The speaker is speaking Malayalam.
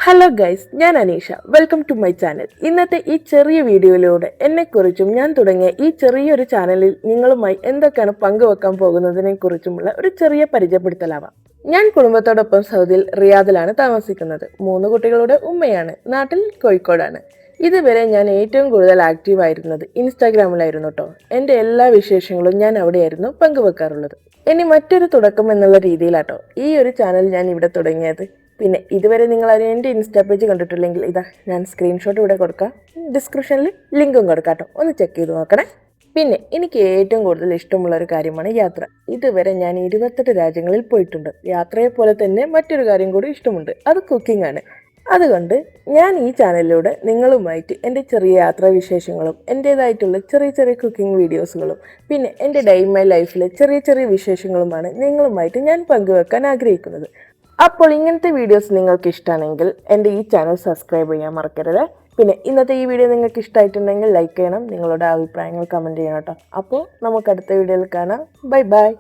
ഹലോ ഗൈസ്, ഞാൻ Aneesha. Welcome to my channel. ഇന്നത്തെ ഈ ചെറിയ വീഡിയോയിലൂടെ എന്നെക്കുറിച്ചും ഞാൻ തുടങ്ങിയ ഈ ചെറിയൊരു ചാനലിൽ നിങ്ങളുമായി എന്തൊക്കെയാണ് പങ്കുവെക്കാൻ പോകുന്നതിനെ കുറിച്ചുമുള്ള ഒരു ചെറിയ പരിചയപ്പെടുത്തലാവാം. ഞാൻ കുടുംബത്തോടൊപ്പം സൗദിയിൽ റിയാദിലാണ് താമസിക്കുന്നത്. 3 കുട്ടികളുടെ ഉമ്മയാണ്. നാട്ടിൽ കോഴിക്കോടാണ്. ഇതുവരെ ഞാൻ ഏറ്റവും കൂടുതൽ ആക്റ്റീവ് ആയിരുന്നത് ഇൻസ്റ്റാഗ്രാമിലായിരുന്നു കേട്ടോ. എൻ്റെ എല്ലാ വിശേഷങ്ങളും ഞാൻ അവിടെയായിരുന്നു പങ്കുവെക്കാറുള്ളത്. ഇനി മറ്റൊരു തുടക്കം എന്നുള്ള രീതിയിലാട്ടോ ഈ ഒരു ചാനൽ ഞാൻ ഇവിടെ തുടങ്ങിയത്. പിന്നെ ഇതുവരെ നിങ്ങൾ എൻ്റെ ഇൻസ്റ്റാ പേജ് കണ്ടിട്ടില്ലെങ്കിൽ ഇതാ ഞാൻ സ്ക്രീൻഷോട്ട് ഇവിടെ കൊടുക്കാം, ഡിസ്ക്രിപ്ഷനിൽ ലിങ്കും കൊടുക്കാം കേട്ടോ, ഒന്ന് ചെക്ക് ചെയ്ത് നോക്കണേ. പിന്നെ എനിക്ക് ഏറ്റവും കൂടുതൽ ഇഷ്ടമുള്ള ഒരു കാര്യമാണ് യാത്ര. ഇതുവരെ ഞാൻ 28 രാജ്യങ്ങളിൽ പോയിട്ടുണ്ട്. യാത്രയെ പോലെ തന്നെ മറ്റൊരു കാര്യം കൂടി ഇഷ്ടമുണ്ട്, അത് കുക്കിംഗ് ആണ്. അതുകൊണ്ട് ഞാൻ ഈ ചാനലിലൂടെ നിങ്ങളുമായിട്ട് എൻ്റെ ചെറിയ യാത്രാ വിശേഷങ്ങളും എൻ്റേതായിട്ടുള്ള ചെറിയ ചെറിയ കുക്കിംഗ് വീഡിയോസുകളും പിന്നെ എൻ്റെ ഡേ ഇൻ മൈ ലൈഫിലെ ചെറിയ ചെറിയ വിശേഷങ്ങളുമാണ് നിങ്ങളുമായിട്ട് ഞാൻ പങ്കുവെക്കാൻ ആഗ്രഹിക്കുന്നത്. അപ്പോൾ ഇങ്ങനത്തെ വീഡിയോസ് നിങ്ങൾക്ക് ഇഷ്ടമാണെങ്കിൽ എൻ്റെ ഈ ചാനൽ സബ്സ്ക്രൈബ് ചെയ്യാൻ മറക്കരുത്. പിന്നെ ഇന്നത്തെ ഈ വീഡിയോ നിങ്ങൾക്ക് ഇഷ്ടമായിട്ടുണ്ടെങ്കിൽ ലൈക്ക് ചെയ്യണം, നിങ്ങളുടെ അഭിപ്രായങ്ങൾ കമൻറ്റ് ചെയ്യണം കേട്ടോ. അപ്പോൾ നമുക്ക് അടുത്ത വീഡിയോയിൽ കാണാം. Bye bye.